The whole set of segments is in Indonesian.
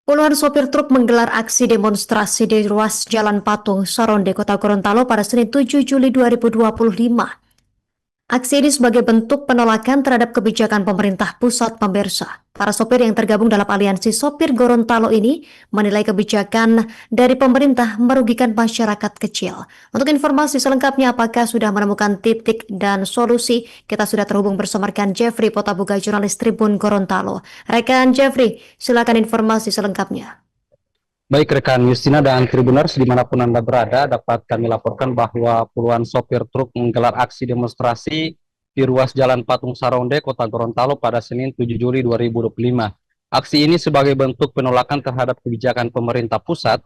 Puluhan sopir truk menggelar aksi demonstrasi di ruas Jalan Patung, Saronde, Kota Gorontalo pada Senin 7 Juli 2025. Aksi ini sebagai bentuk penolakan terhadap kebijakan pemerintah pusat pemirsa. Para sopir yang tergabung dalam aliansi sopir Gorontalo ini menilai kebijakan dari pemerintah merugikan masyarakat kecil. Untuk informasi selengkapnya apakah sudah menemukan titik dan solusi, kita sudah terhubung bersama rekan Jeffrey Potabuga, jurnalis Tribun Gorontalo. Rekan Jeffrey, silakan informasi selengkapnya. Baik rekan Justina dan Tribuners dimanapun Anda berada, dapat kami laporkan bahwa puluhan sopir truk menggelar aksi demonstrasi di ruas Jalan Patung Saronde, Kota Gorontalo pada Senin 7 Juli 2025. Aksi ini sebagai bentuk penolakan terhadap kebijakan pemerintah pusat.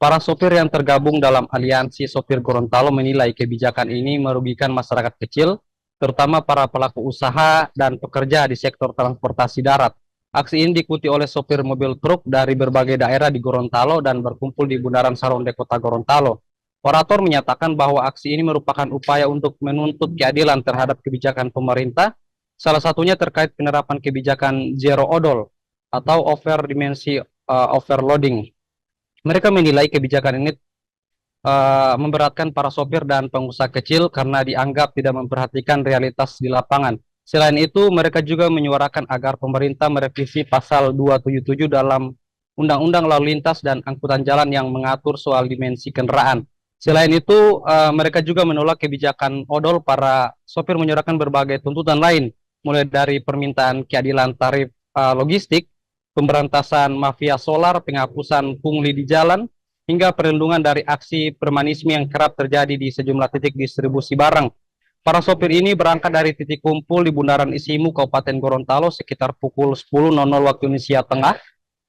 Para sopir yang tergabung dalam aliansi sopir Gorontalo menilai kebijakan ini merugikan masyarakat kecil, terutama para pelaku usaha dan pekerja di sektor transportasi darat. Aksi ini diikuti oleh sopir mobil truk dari berbagai daerah di Gorontalo dan berkumpul di Bundaran Saronde, Kota Gorontalo. Orator menyatakan bahwa aksi ini merupakan upaya untuk menuntut keadilan terhadap kebijakan pemerintah, salah satunya terkait penerapan kebijakan zero odol atau over dimensi overloading. Mereka menilai kebijakan ini memberatkan para sopir dan pengusaha kecil karena dianggap tidak memperhatikan realitas di lapangan. Selain itu, mereka juga menyuarakan agar pemerintah merevisi pasal 277 dalam Undang-Undang Lalu Lintas dan Angkutan Jalan yang mengatur soal dimensi kendaraan. Selain itu, mereka juga menolak kebijakan odol. Para sopir menyuarakan berbagai tuntutan lain, mulai dari permintaan keadilan tarif logistik, pemberantasan mafia solar, penghapusan pungli di jalan, hingga perlindungan dari aksi premanisme yang kerap terjadi di sejumlah titik distribusi barang. Para sopir ini berangkat dari titik kumpul di Bundaran Isimu, Kabupaten Gorontalo sekitar pukul 10.00 waktu Indonesia Tengah.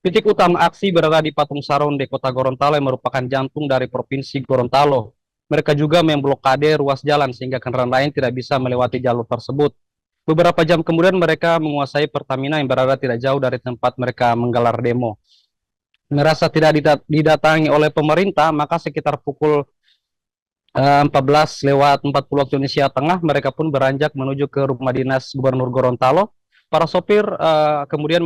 Titik utama aksi berada di Patung Saronde, Kota Gorontalo yang merupakan jantung dari Provinsi Gorontalo. Mereka juga memblokade ruas jalan sehingga kendaraan lain tidak bisa melewati jalur tersebut. Beberapa jam kemudian mereka menguasai Pertamina yang berada tidak jauh dari tempat mereka menggelar demo. Merasa tidak didatangi oleh pemerintah, maka sekitar pukul 14:40 waktu Indonesia Tengah, mereka pun beranjak menuju ke rumah dinas Gubernur Gorontalo. Para sopir kemudian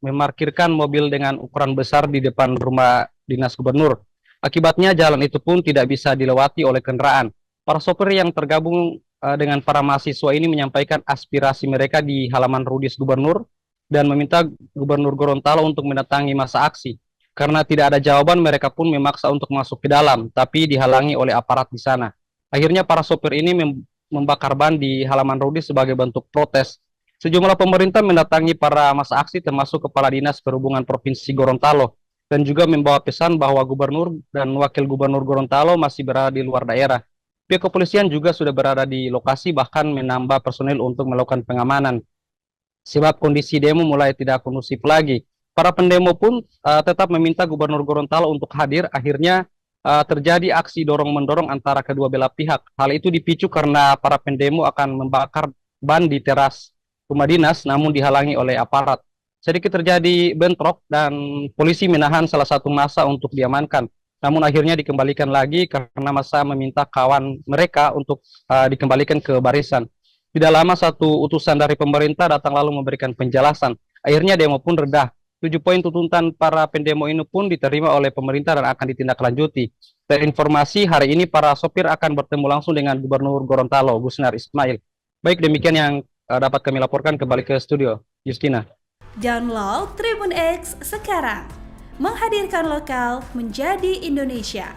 memarkirkan mobil dengan ukuran besar di depan rumah dinas gubernur. Akibatnya jalan itu pun tidak bisa dilewati oleh kendaraan. Para sopir yang tergabung dengan para mahasiswa ini menyampaikan aspirasi mereka di halaman Rudis Gubernur dan meminta Gubernur Gorontalo untuk mendatangi masa aksi. Karena tidak ada jawaban, mereka pun memaksa untuk masuk ke dalam, tapi dihalangi oleh aparat di sana. Akhirnya para sopir ini membakar ban di halaman Rudi sebagai bentuk protes. Sejumlah pemerintah mendatangi para masa aksi termasuk Kepala Dinas Perhubungan Provinsi Gorontalo dan juga membawa pesan bahwa Gubernur dan Wakil Gubernur Gorontalo masih berada di luar daerah. Pihak kepolisian juga sudah berada di lokasi, bahkan menambah personil untuk melakukan pengamanan. Sebab kondisi demo mulai tidak kondusif lagi. Para pendemo pun tetap meminta Gubernur Gorontalo untuk hadir. Akhirnya terjadi aksi dorong-mendorong antara kedua belah pihak. Hal itu dipicu karena para pendemo akan membakar ban di teras rumah dinas, namun dihalangi oleh aparat. Sedikit terjadi bentrok dan polisi menahan salah satu massa untuk diamankan. Namun akhirnya dikembalikan lagi karena massa meminta kawan mereka untuk dikembalikan ke barisan. Tidak lama satu utusan dari pemerintah datang lalu memberikan penjelasan. Akhirnya demo pun reda. 7 poin tuntutan para pendemo ini pun diterima oleh pemerintah dan akan ditindaklanjuti. Dari informasi, hari ini para sopir akan bertemu langsung dengan Gubernur Gorontalo, Gusnar Ismail. Baik, demikian yang dapat kami laporkan. Kembali ke studio, Justina. Download Tribun X sekarang. Menghadirkan lokal menjadi Indonesia.